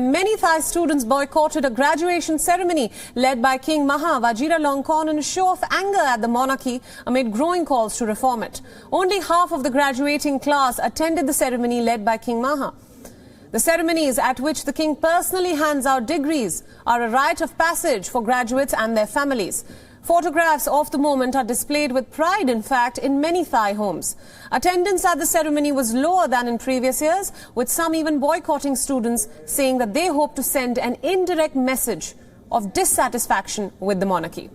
Many Thai students boycotted a graduation ceremony led by King Maha Vajiralongkorn in a show of anger at the monarchy amid growing calls to reform it. Only half of the graduating class attended the ceremony led by King Maha. The ceremonies at which the king personally hands out degrees are a rite of passage for graduates and their families. Photographs of the moment are displayed with pride, in fact, in many Thai homes. Attendance at the ceremony was lower than in previous years, with some even boycotting students, saying that they hope to send an indirect message of dissatisfaction with the monarchy.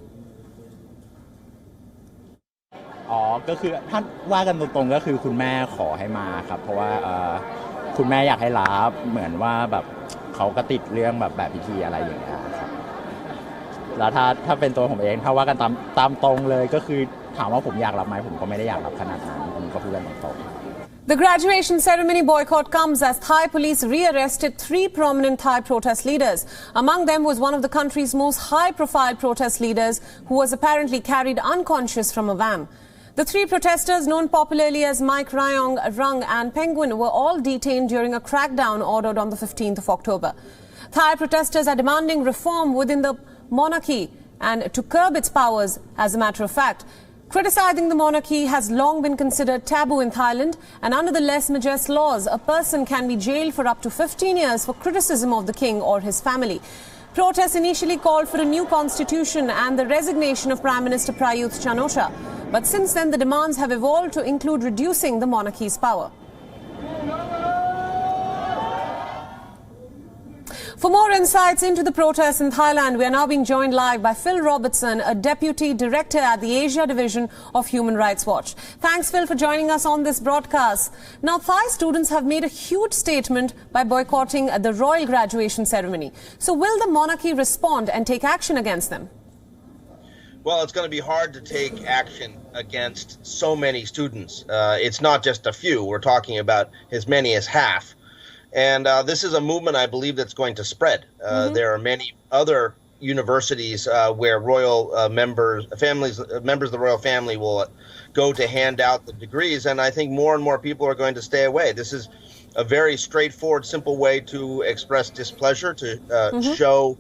ก็คือถ้าว่ากันตรงๆก็คือคุณแม่ขอให้มาครับเพราะว่าคุณแม่อยากให้รับเหมือนว่าแบบเขาก็ติดเรื่องแบบพิธีอะไรอย่างเงี้ยครับแล้วถ้าเป็นตัวผมเองถ้าว่ากันตามตรงเลยก็คือถามว่าผมอยากรับไหมผมก็ไม่ได้อยากรับขนาดนั้นผมก็พูดกันตรงๆ The graduation ceremony boycott comes as Thai police rearrested 3 prominent Thai protest leaders. Among them was one of the country's most high-profile protest leaders who was apparently carried unconscious from a van. The 3 protesters, known popularly as Mike Ryong, Rung and Penguin, were all detained during a crackdown ordered on the 15th of October. Thai protesters are demanding reform within the monarchy and to curb its powers, as a matter of fact. Criticizing the monarchy has long been considered taboo in Thailand, and under the lèse majesté laws, a person can be jailed for up to 15 years for criticism of the king or his family. Protests initially called for a new constitution and the resignation of Prime Minister Prayut Chan-o-cha. But since then, the demands have evolved to include reducing the monarchy's power. For more insights into the protests in Thailand, we are now being joined live by Phil Robertson, a Deputy Director at the Asia Division of Human Rights Watch. Thanks, Phil, for joining us on this broadcast. Now, Thai students have made a huge statement by boycotting the royal graduation ceremony. So will the monarchy respond and take action against them? Well, it's going to be hard to take action against so many students. It's not just a few. We're talking about as many as half. And this is a movement, I believe, that's going to spread. There are many other universities where royal members of the royal family will go to hand out the degrees. And I think more and more people are going to stay away. This is a very straightforward, simple way to express displeasure, to show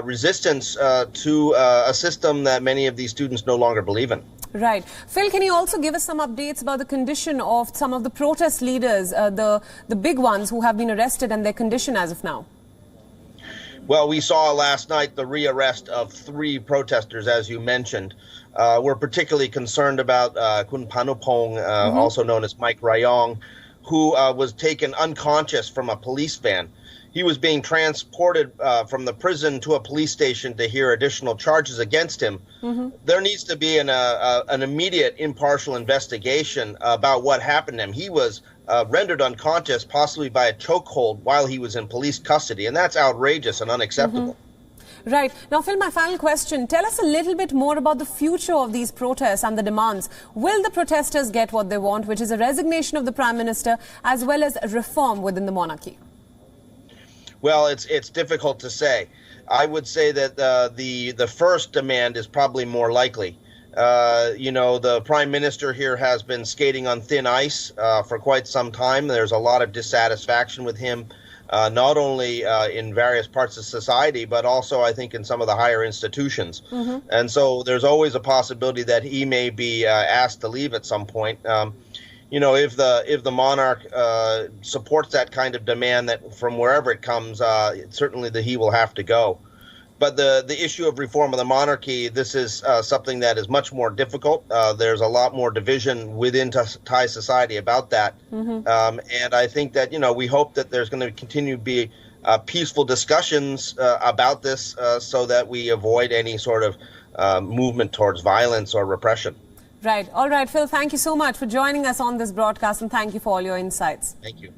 resistance to a system that many of these students no longer believe in. Right. Phil, can you also give us some updates about the condition of some of the protest leaders, the big ones who have been arrested, and their condition as of now? Well, we saw last night the rearrest of 3 protesters, as you mentioned. We're particularly concerned about Kun Panupong, also known as Mike Ryong, who was taken unconscious from a police van. He was being transported from the prison to a police station to hear additional charges against him. There needs to be an immediate impartial investigation about what happened to him. He was rendered unconscious, possibly by a chokehold, while he was in police custody, and that's outrageous and unacceptable. Right. Now, Phil, my final question. Tell us a little bit more about the future of these protests and the demands. Will the protesters get what they want, which is a resignation of the Prime Minister, as well as reform within the monarchy? Well, it's difficult to say. I would say that the first demand is probably more likely. You know, the Prime Minister here has been skating on thin ice for quite some time. There's a lot of dissatisfaction with him, not only in various parts of society, but also, I think, in some of the higher institutions. And so there's always a possibility that he may be asked to leave at some point. You know, if the monarch supports that kind of demand, that from wherever it comes, certainly he will have to go. But the issue of reform of the monarchy, this is something that is much more difficult. There's a lot more division within Thai society about that. And I think that, you know, we hope that there's going to continue to be peaceful discussions about this so that we avoid any sort of movement towards violence or repression. Right. All right, Phil, thank you so much for joining us on this broadcast, and thank you for all your insights. Thank you.